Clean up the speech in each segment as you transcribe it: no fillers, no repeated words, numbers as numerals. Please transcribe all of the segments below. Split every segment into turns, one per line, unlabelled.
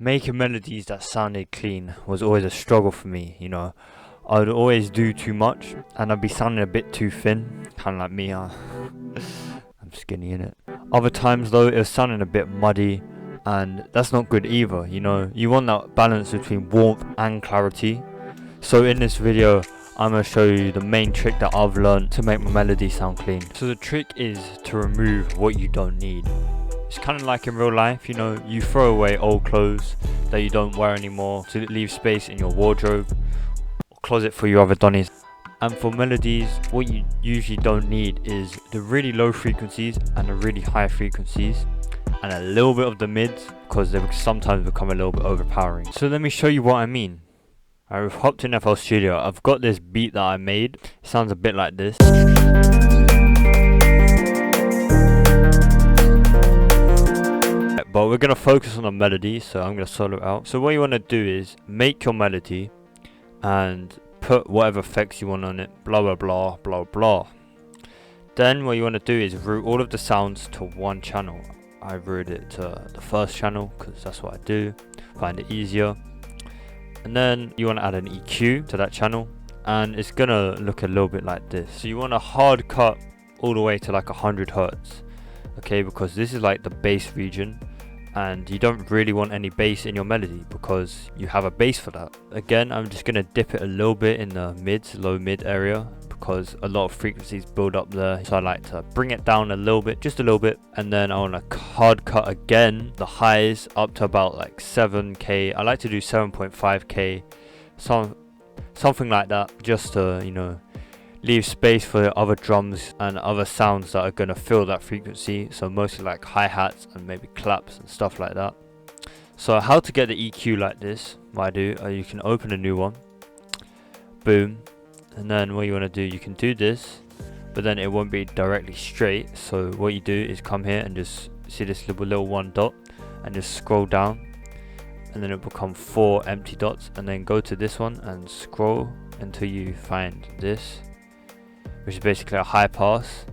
Making melodies that sounded clean was always a struggle for me, you know. I would always do too much and I'd be sounding a bit too thin, kind of like me. I'm skinny in it. Other times though, it was sounding a bit muddy, and that's not good either, you know. You want that balance between warmth and clarity. So in this video, I'm going to show you the main trick that I've learned to make my melody sound clean. So the trick is to remove what you don't need. It's kind of like in real life, you know, you throw away old clothes that you don't wear anymore to leave space in your wardrobe or closet for your other donnies. And for melodies, what you usually don't need is the really low frequencies and the really high frequencies and a little bit of the mids, because they sometimes become a little bit overpowering. So let me show you what I mean. I've hopped in FL Studio. I've got this beat that I made. It sounds a bit like this. But we're going to focus on the melody, so I'm going to solo it out. So what you want to do is make your melody and put whatever effects you want on it, blah blah blah blah blah. Then what you want to do is route all of the sounds to one channel. I route it to the first channel because that's what I do, find it easier. And then you want to add an EQ to that channel, and it's going to look a little bit like this. So you want a hard cut all the way to like 100 Hertz, okay, because this is like the bass region. And you don't really want any bass in your melody because you have a bass for that. Again, I'm just going to dip it a little bit in the mids, low mid area, because a lot of frequencies build up there. So I like to bring it down a little bit, just a little bit. And then I want to hard cut again the highs up to about like 7k. I like to do 7.5k, something like that, just to, you know, leave space for the other drums and other sounds that are going to fill that frequency. So mostly like hi-hats and maybe claps and stuff like that. So how to get the EQ like this, what I do, you can open a new one, boom, and then what you want to do, you can do this, but then it won't be directly straight. So what you do is come here and just see this little one dot and just scroll down, and then it'll become 4 empty dots, and then go to this one and scroll until you find this, which is basically a high pass,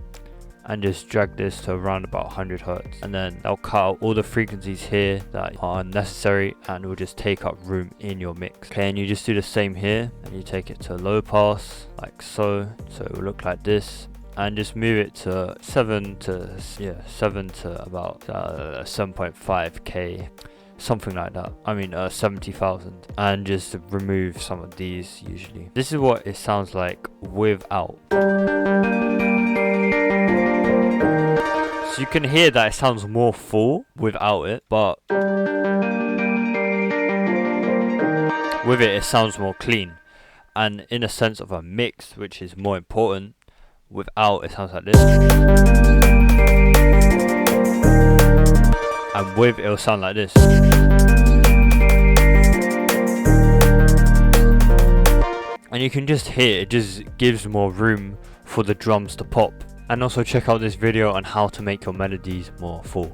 and just drag this to around about 100 Hertz, and then that'll cut out all the frequencies here that are unnecessary and will just take up room in your mix. Okay, and you just do the same here, and you take it to low pass like so, so it will look like this, and just move it to 7 to about 7.5k, something like that. I mean 70,000, and just remove some of these. Usually this is what it sounds like without. So you can hear that it sounds more full without it, but with it sounds more clean, and in a sense of a mix, which is more important, without it sounds like this, and with it'll sound like this. And you can just hear it just gives more room for the drums to pop. And also check out this video on how to make your melodies more full.